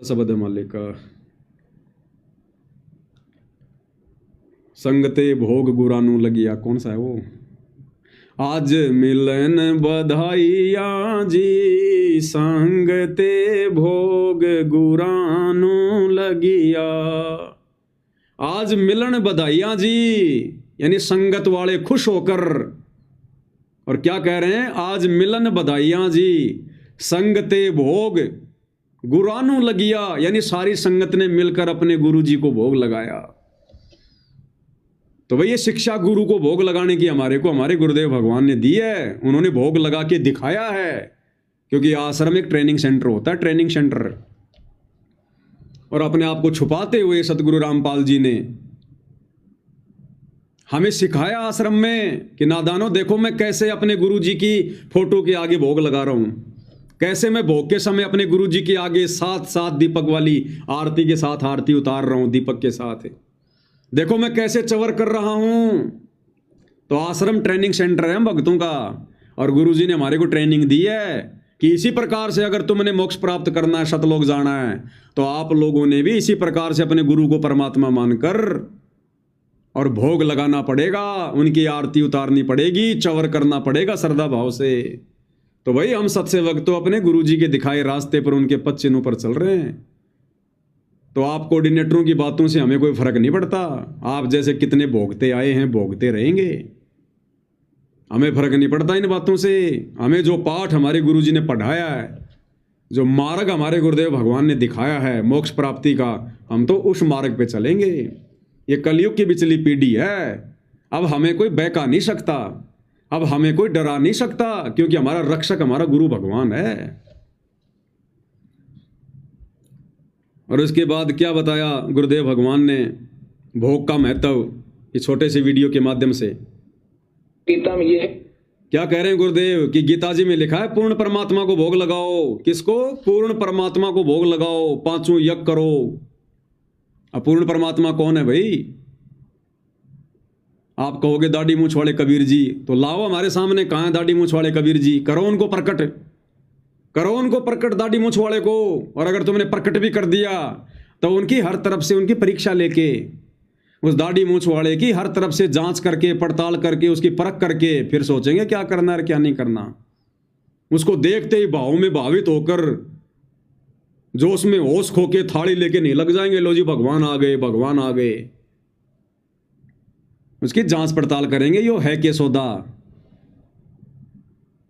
शब्द मालिक संगते भोग गुरानू लगिया, कौन सा है वो? आज मिलन बधाइया जी, संगते भोग गुरानू लगिया। आज मिलन बधाइया जी, यानी संगत वाले खुश होकर, और क्या कह रहे हैं? आज मिलन बधाइया जी, संगते भोग गुरानू लगिया, यानी सारी संगत ने मिलकर अपने गुरु जी को भोग लगाया। तो भाई ये शिक्षा गुरु को भोग लगाने की हमारे गुरुदेव भगवान ने दी है, उन्होंने भोग लगा के दिखाया है। क्योंकि आश्रम एक ट्रेनिंग सेंटर होता है, ट्रेनिंग सेंटर। और अपने आप को छुपाते हुए सतगुरु रामपाल जी ने हमें सिखाया आश्रम में कि नादानो देखो मैं कैसे अपने गुरु जी की फोटो के आगे भोग लगा रहा हूं, कैसे मैं भोग के समय अपने गुरु जी के आगे साथ साथ दीपक वाली आरती के साथ आरती उतार रहा हूं, दीपक के साथ। देखो मैं कैसे चवर कर रहा हूं। तो आश्रम ट्रेनिंग सेंटर है भक्तों का, और गुरु जी ने हमारे को ट्रेनिंग दी है कि इसी प्रकार से अगर तुमने मोक्ष प्राप्त करना है, सतलोक जाना है, तो आप लोगों ने भी इसी प्रकार से अपने गुरु को परमात्मा मानकर और भोग लगाना पड़ेगा, उनकी आरती उतारनी पड़ेगी, चवर करना पड़ेगा श्रद्धा भाव से। तो भाई हम सत्सेवक तो अपने गुरु जी के दिखाए रास्ते पर, उनके पद चिन्हों पर चल रहे हैं। तो आप कोऑर्डिनेटरों की बातों से हमें कोई फर्क नहीं पड़ता। आप जैसे कितने भोगते आए हैं, भोगते रहेंगे, हमें फर्क नहीं पड़ता इन बातों से। हमें जो पाठ हमारे गुरु जी ने पढ़ाया है, जो मार्ग हमारे गुरुदेव भगवान ने दिखाया है मोक्ष प्राप्ति का, हम तो उस मार्ग पे चलेंगे। ये कलयुग की बिचली पीढ़ी है, अब हमें कोई बहका नहीं सकता, अब हमें कोई डरा नहीं सकता, क्योंकि हमारा रक्षक हमारा गुरु भगवान है। और उसके बाद क्या बताया गुरुदेव भगवान ने भोग का महत्व, इस छोटे से वीडियो के माध्यम से। गीता में ये क्या कह रहे हैं गुरुदेव कि गीता जी में लिखा है पूर्ण परमात्मा को भोग लगाओ। किसको? पूर्ण परमात्मा को भोग लगाओ, पांचों यज्ञ करो। अब पूर्ण परमात्मा कौन है भाई? आप कहोगे दाढ़ी मूंछ वाले कबीर जी, तो लाओ हमारे सामने, कहां है दाढ़ी मूंछ वाले कबीर जी? करो उनको प्रकट, करो उनको प्रकट दाढ़ी मूंछ वाले को। और अगर तुमने प्रकट भी कर दिया तो उनकी हर तरफ से उनकी परीक्षा लेके, उस दाढ़ी मूंछ वाले की हर तरफ से जांच करके, पड़ताल करके, उसकी परख करके फिर सोचेंगे क्या करना है क्या नहीं करना। उसको देखते ही भाव में भावित होकर जो उसमें होश खो के थाली लेके नहीं लग जाएंगे, लो जी भगवान आ गए, भगवान आ गए। उसकी जांच पड़ताल करेंगे, यो है के सौदा।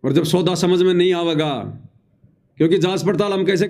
और जब सौदा समझ में नहीं आवेगा, क्योंकि जांच पड़ताल हम कैसे